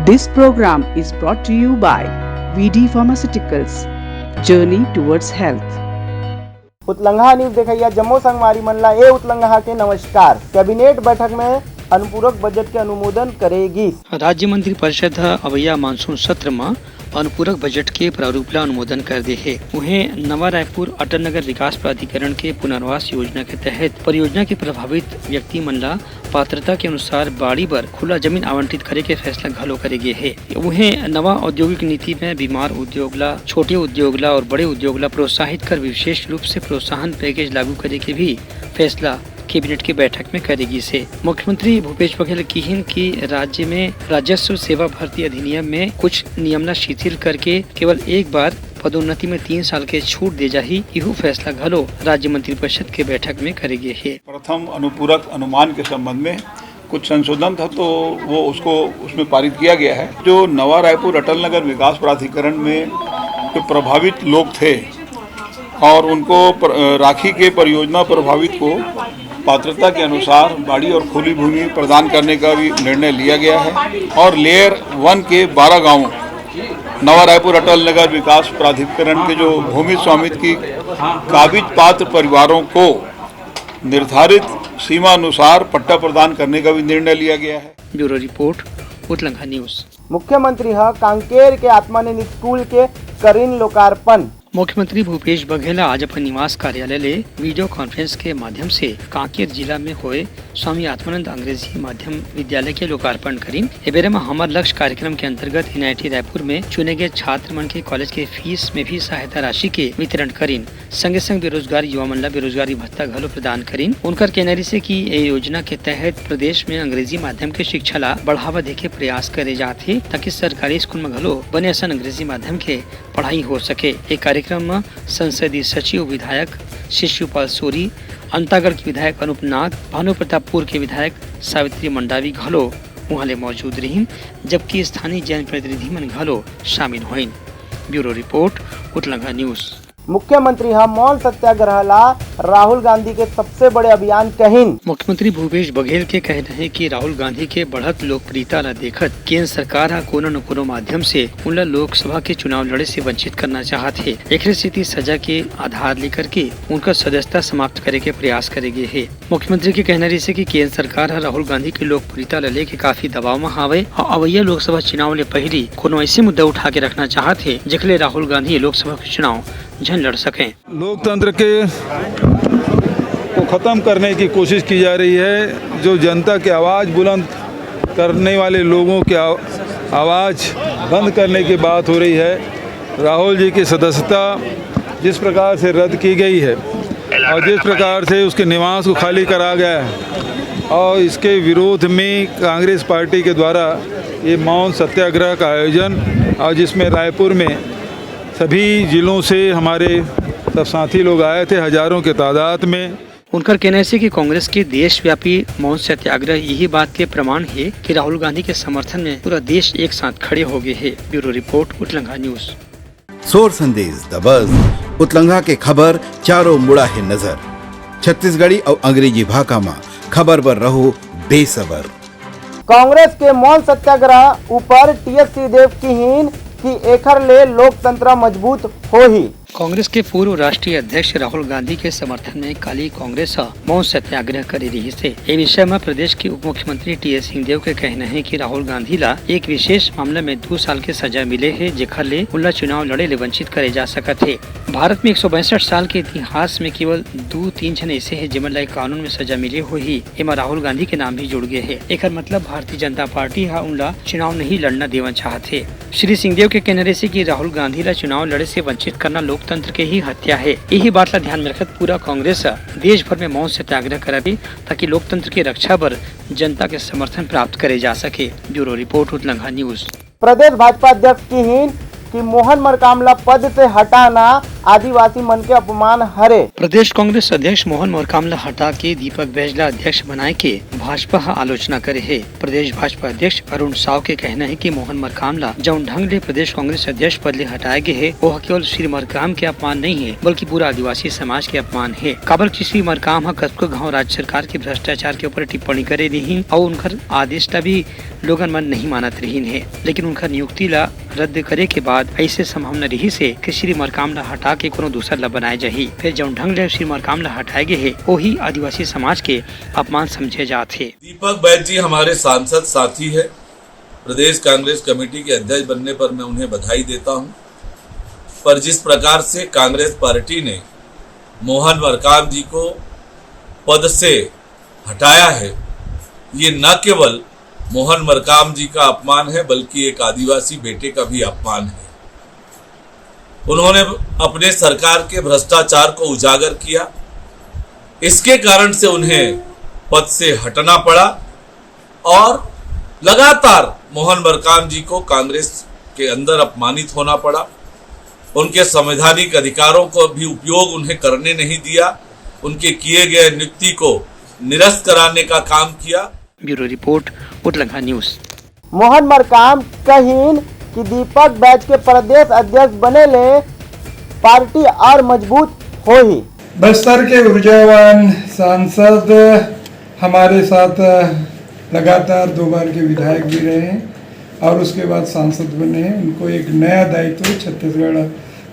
This program is brought to you by VD Pharmaceuticals. Journey towards health. उतलंघा news देखिए जम्मू संगवारी मनला ए उतलंघा के नमस्कार। कैबिनेट बैठक में अनुपूरक बजट के अनुमोदन करेगी। राज्य मंत्री परिषद अवैया मानसून सत्र में अनुपूरक बजट के प्रारूप ला अनुमोदन कर दे है। उन्हें नवा रायपुर अटल नगर विकास प्राधिकरण के पुनर्वास योजना के तहत परियोजना के प्रभावित व्यक्ति मन ला पात्रता के अनुसार बाड़ी पर खुला जमीन आवंटित करे के फैसला घलो करेगे है। उन्हें नवा औद्योगिक नीति में बीमार उद्योग ला, छोटे उद्योग ला और बड़े उद्योग ला प्रोत्साहित कर विशेष रूप से प्रोत्साहन पैकेज लागू करे के भी फैसला कैबिनेट की बैठक में करेगी से। मुख्यमंत्री भूपेश बघेल कहिन कि राज्य में राजस्व सेवा भर्ती अधिनियम में कुछ नियमना शिथिल करके केवल एक बार पदोन्नति में 3 साल के छूट दे जाही। यह फैसला घलो राज्य मंत्री परिषद के बैठक में करेगी है। प्रथम अनुपूरक अनुमान के संबंध में कुछ संशोधन था तो वो उसमें पारित किया गया है। जो नवा रायपुर अटल नगर विकास प्राधिकरण में जो प्रभावित लोग थे और उनको राखी के परियोजना प्रभावित को पात्रता के अनुसार बाड़ी और खुली भूमि प्रदान करने का भी निर्णय लिया गया है और लेयर 1 के 12 गांवों नवा रायपुर अटल नगर विकास प्राधिकरण के जो भूमि स्वामित्व की काबिज पात्र परिवारों को निर्धारित सीमा अनुसार पट्टा प्रदान करने का भी निर्णय लिया गया है। ब्यूरो रिपोर्ट उतलंघा न्यूज। मुख्यमंत्री कांकेर के आत्मानंद स्कूल के करीन लोकार्पण। मुख्यमंत्री भूपेश बघेल आज अपने निवास कार्यालय ले वीडियो कॉन्फ्रेंस के माध्यम से कांकेर जिला में हुए स्वामी आत्मानंद अंग्रेजी माध्यम विद्यालय के लोकार्पण करीन। एबेरे में हमार लक्ष्य कार्यक्रम के अंतर्गत NIT रायपुर में चुने गए छात्र मन के कॉलेज के फीस में भी सहायता राशि के वितरण करीन। संगे संग बेरोजगार युवा मन ला बेरोजगारी भत्ता घलो प्रदान करीन। उनकर कहनारी से कि ये योजना के तहत प्रदेश में अंग्रेजी माध्यम के शिक्षा ला बढ़ावा देके प्रयास करे जाते ताकि सरकारी स्कूल में घलो बने ऐसा अंग्रेजी माध्यम के पढ़ाई हो सके। एक कार्यक्रम में संसदीय सचिव विधायक शिशुपाल सोरी, अंतागढ़ के विधायक अनूप नाग, भानु प्रतापपुर के विधायक सावित्री मंडावी घलो वहाँ मौजूद रही, जबकि स्थानीय जन प्रतिनिधि मन घलो शामिल हुई। ब्यूरो रिपोर्ट उतलंघा न्यूज। मुख्यमंत्री मौन सत्याग्रह ला राहुल गांधी के सबसे बड़े अभियान कहिन। मुख्यमंत्री भूपेश बघेल के कहना है कि राहुल गांधी के बढ़त लोकप्रियता ला देखत केंद्र सरकार कोनो न कोनो माध्यम से उनला लोकसभा के चुनाव लड़े से वंचित करना चाहत है। एक स्थिति सजा के आधार लेकर के उनका सदस्यता समाप्त करे के प्रयास करेगी है। मुख्यमंत्री के कहना से कि केंद्र सरकार राहुल गांधी की लोकप्रियता ला लेके काफी दबाव में हावे और अवैया लोकसभा चुनाव ले पहली कोनो ऐसे मुद्दा उठा के रखना चाहत है जिसले राहुल गांधी लोकसभा के चुनाव जन लड़ सकें। लोकतंत्र के को खत्म करने की कोशिश की जा रही है। जो जनता की आवाज़ बुलंद करने वाले लोगों की आवाज़ बंद करने की बात हो रही है। राहुल जी की सदस्यता जिस प्रकार से रद्द की गई है और जिस प्रकार से उसके निवास को खाली करा गया है और इसके विरोध में कांग्रेस पार्टी के द्वारा ये मौन सत्याग्रह का आयोजन और जिसमें रायपुर में सभी जिलों से हमारे सब साथी लोग आए थे हजारों के तादाद में। उनका कहना है कि कांग्रेस के देशव्यापी मौन सत्याग्रह यही बात के प्रमाण है कि राहुल गांधी के समर्थन में पूरा देश एक साथ खड़े हो गए है। ब्यूरो रिपोर्ट उतलंघा न्यूज। सोर संदेश द बज़ उतलंघा के खबर चारों मुड़ा है नजर। छत्तीसगढ़ी और अंग्रेजी भाषा में खबर पर रहो बेसबर। कांग्रेस के मौन सत्याग्रह ऊपर TS सिंहदेव की कि एखर ले लोकतंत्र मजबूत हो ही। कांग्रेस के पूर्व राष्ट्रीय अध्यक्ष राहुल गांधी के समर्थन में काली कांग्रेस मौन सत्याग्रह कर रही है। ये विषय में प्रदेश के उप मुख्यमंत्री TS सिंहदेव के कहना है कि राहुल गांधी ला एक विशेष मामले में 2 साल के सजा मिले है जेखर ले उनला चुनाव लड़े ले वंचित करे जा सकत है। भारत में 162 साल के इतिहास में केवल 2-3 जन ऐसे है जिमन ला कानून में सजा मिले हुई। एमा राहुल गांधी के नाम भी जुड़ गए है। एक मतलब भारतीय जनता पार्टी उनला चुनाव नहीं लड़ना देना चाहते। श्री सिंहदेव के कहने से कि राहुल गांधी ला चुनाव लड़े से वंचित करना लोकतंत्र के ही हत्या है। यही बात ला ध्यान में रखत पूरा कांग्रेस देश भर में मौन सत्याग्रह करे ताकि लोकतंत्र की रक्षा पर जनता के समर्थन प्राप्त करे जा सके। ब्यूरो रिपोर्ट उतलंघा न्यूज। प्रदेश भाजपा अध्यक्ष की मोहन मरकाम ला पद से हटाना आदिवासी मन के अपमान हरे। प्रदेश कांग्रेस अध्यक्ष मोहन मोरकामला हटा के दीपक बैजला अध्यक्ष बनाए के भाजपा आलोचना करे है। प्रदेश भाजपा अध्यक्ष अरुण साव के कहना है कि मोहन मोरकामला जौन ढंग ले प्रदेश कांग्रेस अध्यक्ष पद ले हटाए गए है वह केवल श्री मोरकाम के अपमान नहीं है बल्कि पूरा आदिवासी समाज के अपमान है। काबर की श्री मोरकाम कतको गाँव राज्य सरकार के भ्रष्टाचार के ऊपर टिप्पणी करे रही और उनकर आदेश ला भी लोगन मन नहीं मानत रही है, लेकिन उनका नियुक्ति ला रद्द करे के बाद ऐसे संभावना रही से कि श्री मोरकाम ला हटा के कोनो दूसर ला बनाए जाही। फिर जौन ढंग ले श्री मोरकाम ला हटाए गए है वही आदिवासी समाज के अपमान समझे जाते। दीपक बैज जी हमारे सांसद साथी है। प्रदेश कांग्रेस कमेटी के अध्यक्ष बनने पर मैं उन्हें बधाई देता हूं। पर जिस प्रकार से कांग्रेस पार्टी ने मोहन मोरकाम जी को पद से हटाया है, ये न केवल मोहन मोरकाम जी का अपमान है बल्कि एक आदिवासी बेटे का भी अपमान है। उन्होंने अपने सरकार के भ्रष्टाचार को उजागर किया, इसके कारण से उन्हें पद से हटना पड़ा और लगातार मोहन मोरकाम जी को कांग्रेस के अंदर अपमानित होना पड़ा। उनके संवैधानिक अधिकारों को भी उपयोग उन्हें करने नहीं दिया, उनके किए गए नियुक्ति को निरस्त कराने का काम किया। ब्यूरो रिपोर्ट उतलंघा न्यूज। मोहन मोरकाम कहीन कि दीपक बैज के प्रदेश अध्यक्ष बने ले पार्टी और मजबूत हो ही। बस्तर के ऊर्जावान सांसद हमारे साथ लगातार 2 बार के विधायक भी रहे हैं और उसके बाद सांसद बने हैं। उनको एक नया दायित्व छत्तीसगढ़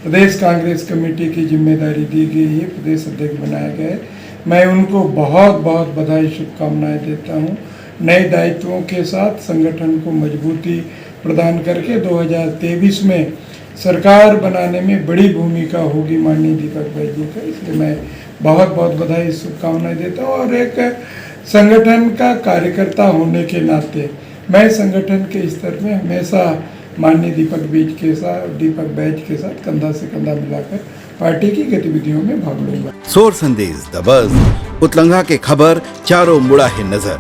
प्रदेश कांग्रेस कमेटी की जिम्मेदारी दी गई है, प्रदेश अध्यक्ष बनाया गया है। मैं उनको बहुत बहुत बधाई शुभकामनाएं देता हूं। नए दायित्वों के साथ संगठन को मजबूती प्रदान करके 2023 में सरकार बनाने में बड़ी भूमिका होगी माननीय दीपक बैज जी का, इसलिए मैं बहुत बहुत बधाई शुभकामनाएं देता हूं। और एक संगठन का कार्यकर्ता होने के नाते मैं संगठन के स्तर में हमेशा माननीय दीपक बैज के साथ कंधा से कंधा मिलाकर पार्टी की गतिविधियों में भाग लूंगा। सोर संदेश द बज़ उतलंघा के खबर चारों मुड़ा है नजर।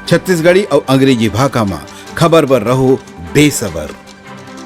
छत्तीसगढ़ी और अंग्रेजी भाषा में खबर पर रहो बेसबर।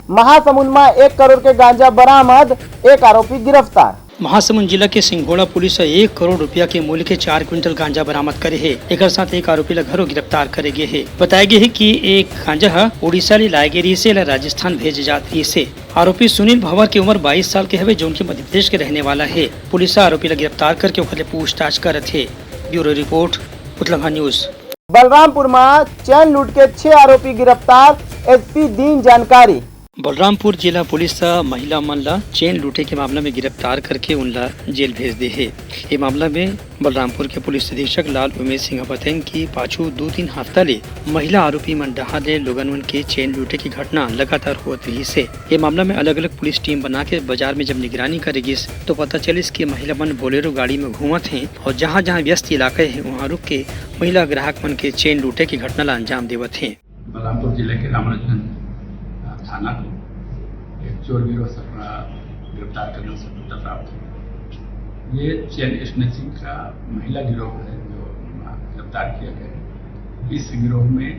महासमुंद में 1 करोड़ के गांजा बरामद, 1 आरोपी गिरफ्तार। महासमुंद जिला के सिंघोड़ा पुलिस 1 करोड़ रुपया के मूल्य के 4 क्विंटल गांजा बरामद करे है। एक साथ एक आरोपी ला घरों गिरफ्तार करे गए है। बताया गया है कि एक गांजा उड़ीसा ले लाए गए से राजस्थान भेजे जाती से। आरोपी सुनील भंवर की उम्र 22 साल के हवे, जो उनके मध्य प्रदेश के रहने वाला है। पुलिस आरोपी ला गिरफ्तार करके ओखर ले पूछताछ करत है। ब्यूरो रिपोर्ट उतलंघा न्यूज। बलरामपुर में चैन लूट के 6 आरोपी गिरफ्तार, एसपी दीन जानकारी। बलरामपुर जिला पुलिस महिला मन ला चेन लूटे के मामला में गिरफ्तार करके उनला जेल भेज दे है। ये मामला में बलरामपुर के पुलिस अधीक्षक लाल उमेश सिंह बताएं कि पाछू 2-3 हफ्ता ले महिला आरोपी मन डहा ले लोगन मन के चेन लूटे की घटना लगातार होत रही से। ये मामला में अलग अलग पुलिस टीम बना के बाजार में जब निगरानी करेगी तो पता चलिस कि महिला मन बोलेरो गाड़ी में घूमत हैं और जहाँ जहाँ व्यस्त इलाके है वहाँ रुक के महिला ग्राहक मन के चेन लूटे की घटना ला अंजाम देवत है। बलरामपुर जिले के रामराजगंज थाना को एक चोर गिरोह से गिरफ्तार करने से सूचना प्राप्त हुई। ये चेन स्नैचिंग का महिला गिरोह है जो गिरफ्तार किया गया है। इस गिरोह में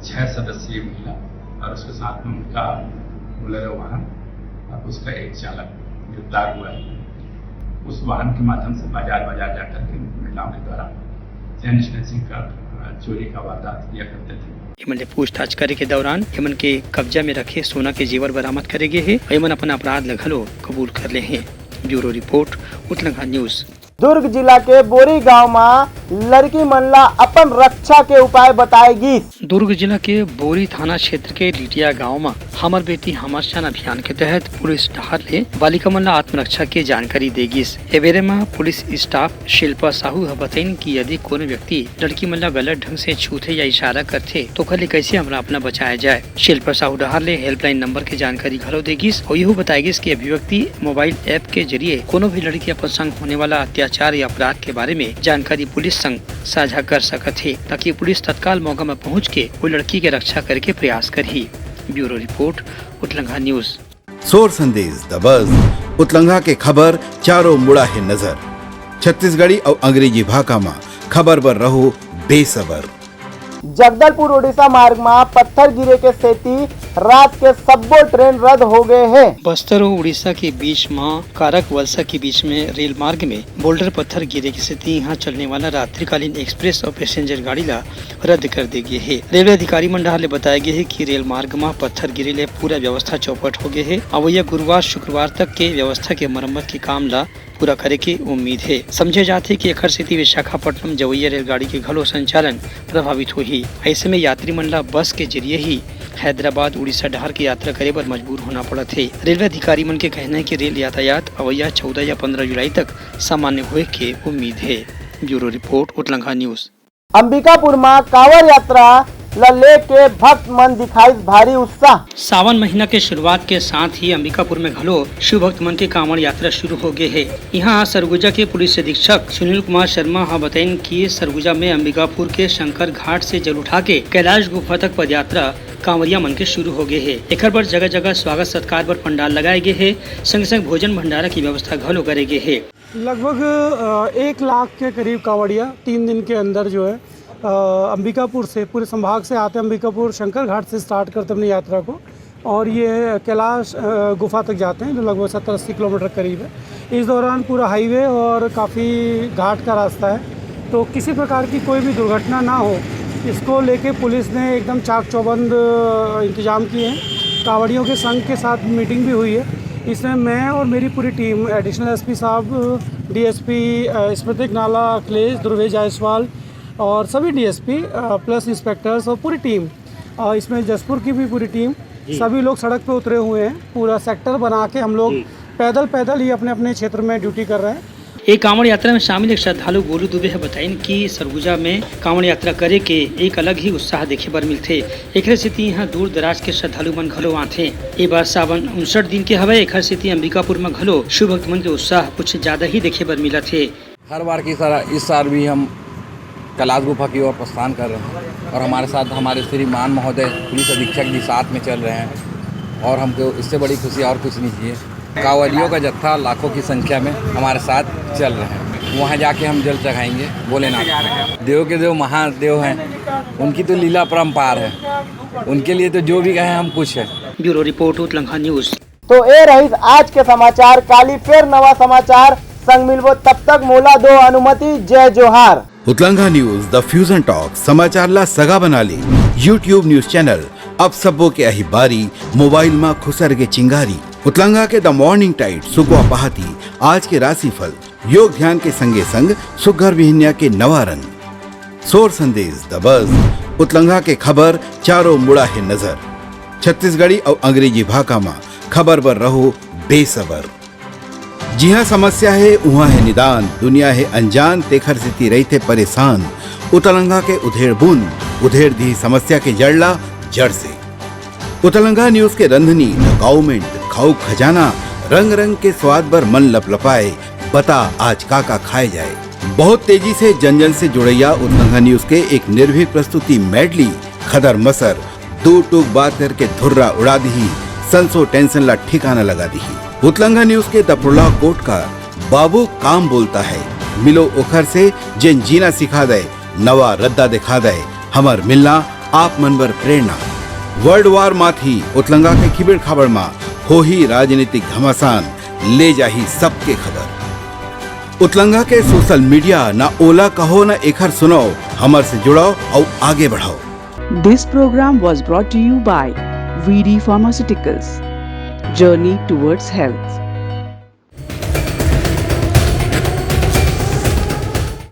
6 सदस्यीय महिला और उसके साथ में उनका बोलेरो वाहन और उसका एक चालक गिरफ्तार हुआ है। उस वाहन के माध्यम से बाजार जाकर के महिलाओं के द्वारा चेन स्नैचिंग का चोरी का वारदात किया करते थे। यमन ने पूछताछ करे के दौरान यमन के कब्जा में रखे सोना के जेवर बरामद करे गए है। यमन अपना अपराध लगलो कबूल कर ले हैं। ब्यूरो रिपोर्ट उतलंघा न्यूज। दुर्ग जिला के बोरी गांव में लड़की मनला अपन रक्षा के उपाय बताएगी। दुर्ग जिला के बोरी थाना क्षेत्र के लिटिया गांव में हमर बेटी हमर शान अभियान के तहत पुलिस डहार ले बालिका मनला आत्मरक्षा के जानकारी देगी। एवेरे में पुलिस स्टाफ शिल्पा साहू बताइन कि यदि कोई व्यक्ति लड़की मनला गलत ढंग से छूते या इशारा करते तो खले कैसे हमरा अपना बचाया जाए। शिल्पा साहू डहार ले हेल्पलाइन नंबर की जानकारी घलो देगी और यह बताएगी कि अभिव्यक्ति मोबाइल ऐप के जरिए कोनो भी लड़की अपन संग होने वाला अत्याचार या अपराध के बारे में जानकारी पुलिस संग साझा कर सकत है, ताकि पुलिस तत्काल मौका में पहुंच के वो लड़की के रक्षा करके प्रयास करी। ब्यूरो रिपोर्ट उतलंघा न्यूज। सोर संदेश द बज़ उतलंघा के खबर चारों मुड़ा है नजर। छत्तीसगढ़ी और अंग्रेजी भाषा में खबर पर रहो बेसबर। जगदलपुर उड़ीसा मार्ग में पत्थर गिरे के सेती रात के सब्बो ट्रेन रद्द हो गए हैं। बस्तर और उड़ीसा के बीच में कारक वलसा के बीच में रेल मार्ग में बोल्डर पत्थर गिरे के स्थिति यहाँ चलने वाला रात्रिकालीन एक्सप्रेस और पैसेंजर गाड़ी ला रद्द कर दी गई है। रेलवे अधिकारी मंडल ने बताया गया है कि रेल मार्ग में पत्थर गिरे ले पूरा व्यवस्था चौपट हो गए है। अब यह गुरुवार शुक्रवार तक के व्यवस्था के मरम्मत के काम ला पूरा करे की उम्मीद है। समझे जाते कि एखर स्थिति विशाखापट्टनम जवैया रेलगाड़ी के घलो संचालन प्रभावित हुई। ऐसे में यात्री मंडल बस के जरिए ही हैदराबाद उड़ीसा डहर की यात्रा करे पर मजबूर होना पड़ा थे। रेलवे अधिकारी मन के कहना है कि रेल यातायात अवैया 14 या 15 जुलाई तक सामान्य होए के उम्मीद है। ब्यूरो रिपोर्ट उतलंघा न्यूज। अंबिकापुर में कांवड़ यात्रा ले के भक्त मन दिखाई भारी उत्साह। सावन महीना के शुरुआत के साथ ही अंबिकापुर में घलो शिव भक्त मन के कांवड़ यात्रा शुरू हो गए है। यहाँ सरगुजा के पुलिस अधीक्षक सुनील कुमार शर्मा बताएं कि सरगुजा में अंबिकापुर के शंकर घाट से जल उठा के कैलाश गुफा तक पद यात्रा कांवरिया मन के शुरू हो गए है। एक पर जगह जगह स्वागत सत्कार पर पंडाल लगाए गए है। संग संग भोजन भंडारा की व्यवस्था घलो करे गए है। लगभग 1 लाख के करीब कांवड़िया 3 दिन के अंदर जो है अंबिकापुर से पूरे संभाग से आते हैं। अंबिकापुर शंकर घाट से स्टार्ट करते अपनी यात्रा को और ये कैलाश गुफा तक जाते हैं जो लगभग 70-80 किलोमीटर करीब है। इस दौरान पूरा हाईवे और काफ़ी घाट का रास्ता है, तो किसी प्रकार की कोई भी दुर्घटना ना हो इसको लेके पुलिस ने एकदम चाक चौबंद इंतजाम किए हैं। कांवड़ियों के संघ के साथ मीटिंग भी हुई है। इसमें मैं और मेरी पूरी टीम एडिशनल एसपी साहब, डीएसपी स्मृतिक नाला, अखिलेश, ध्रुवेश जायसवाल और सभी डीएसपी प्लस इंस्पेक्टर्स और पूरी टीम, इसमें जसपुर की भी पूरी टीम, सभी लोग सड़क पे उतरे हुए हैं। पूरा सेक्टर बना के हम लोग पैदल ही अपने अपने क्षेत्र में ड्यूटी कर रहे हैं। एक कांवड़ यात्रा में शामिल एक श्रद्धालु गोलू दुबे है बताइन कि सरगुजा में कांवड़ यात्रा करे के एक अलग ही उत्साह देखे बर मिलते। एक स्थिति यहाँ दूर दराज के श्रद्धालु मन घलो आथे। ये बार सावन 59 दिन के हवे। एक स्थिति अंबिकापुर में घलो शिव भक्त मन के उत्साह कुछ ज्यादा ही देखे बर मिला थे। हर बार की तरह इस साल भी हम कैलाश गुफा की ओर प्रस्थान कर रहे हैं और हमारे साथ हमारे श्रीमान महोदय पुलिस अधीक्षक भी साथ में चल रहे हैं और हमको इससे बड़ी खुशी और कुछ नहीं चाहिए। कांवड़ियों का जत्था लाखों की संख्या में हमारे साथ चल रहे हैं। वहाँ जाके हम जल चढ़ाएंगे भोलेनाथ। देव के देव महादेव हैं, उनकी तो लीला परम्पार है, उनके लिए तो जो भी कहें हम कुछ है। ब्यूरो रिपोर्ट उतलंघा न्यूज। तो ये रही आज के समाचार। काली फिर नवा समाचार संग मिलबो, तब तक मोला दो अनुमति। जय जोहार। उतलंघा न्यूज द फ्यूजन टॉक समाचार ला सगा बना ली। यूट्यूब न्यूज चैनल अब सबो के अही बारी मोबाइल में खुसर के चिंगारी। उतलंघा के द मॉर्निंग टाइड सुगवा पहाती आज के राशिफल योग ध्यान के संगे संग सुघर विहिन्या के नवारन सोर संदेश द बज। उतलंघा के खबर चारों मुड़ा है नजर। छत्तीसगढ़ी और अंग्रेजी भाषा में खबर पर रहो बेसबर। जी हाँ, समस्या है वहाँ है निदान। दुनिया है अनजान तेखर से रहते परेशान। उतलंघा के उधेड़ बुन उधेड़ दी समस्या के जड़ला जड़ से। उतलंघा न्यूज के रंधनी गवर्नमेंट खाऊ खजाना रंग रंग के स्वाद पर मन लपलपाए। बता आज का खाए जाए। बहुत तेजी से जन जन से जुड़ैया उतलंघा न्यूज के एक निर्भीक प्रस्तुति मेडली खदर मसर दो टूक बात करके धुर्रा उड़ा दी। संसो टेंशन ला ठिकाना लगा दी। उतलंघा न्यूज के दपुरला कोट का बाबू काम बोलता है। मिलो ओखर से जिन जीना सिखा दे, नवा रद्दा दिखा दे। हमर मिलना आप मनबर प्रेरणा। वर्ल्ड वार माथी उतलंघा के खिबड़ खबर मा हो ही राजनीतिक घमासान ले जाही सबके खबर। उतलंघा के सोशल मीडिया ना ओला कहो ना एखर सुनो, हमर से जुड़ाओ और आगे बढ़ाओ। This program was brought to you by VD Pharmaceuticals. Journey towards health.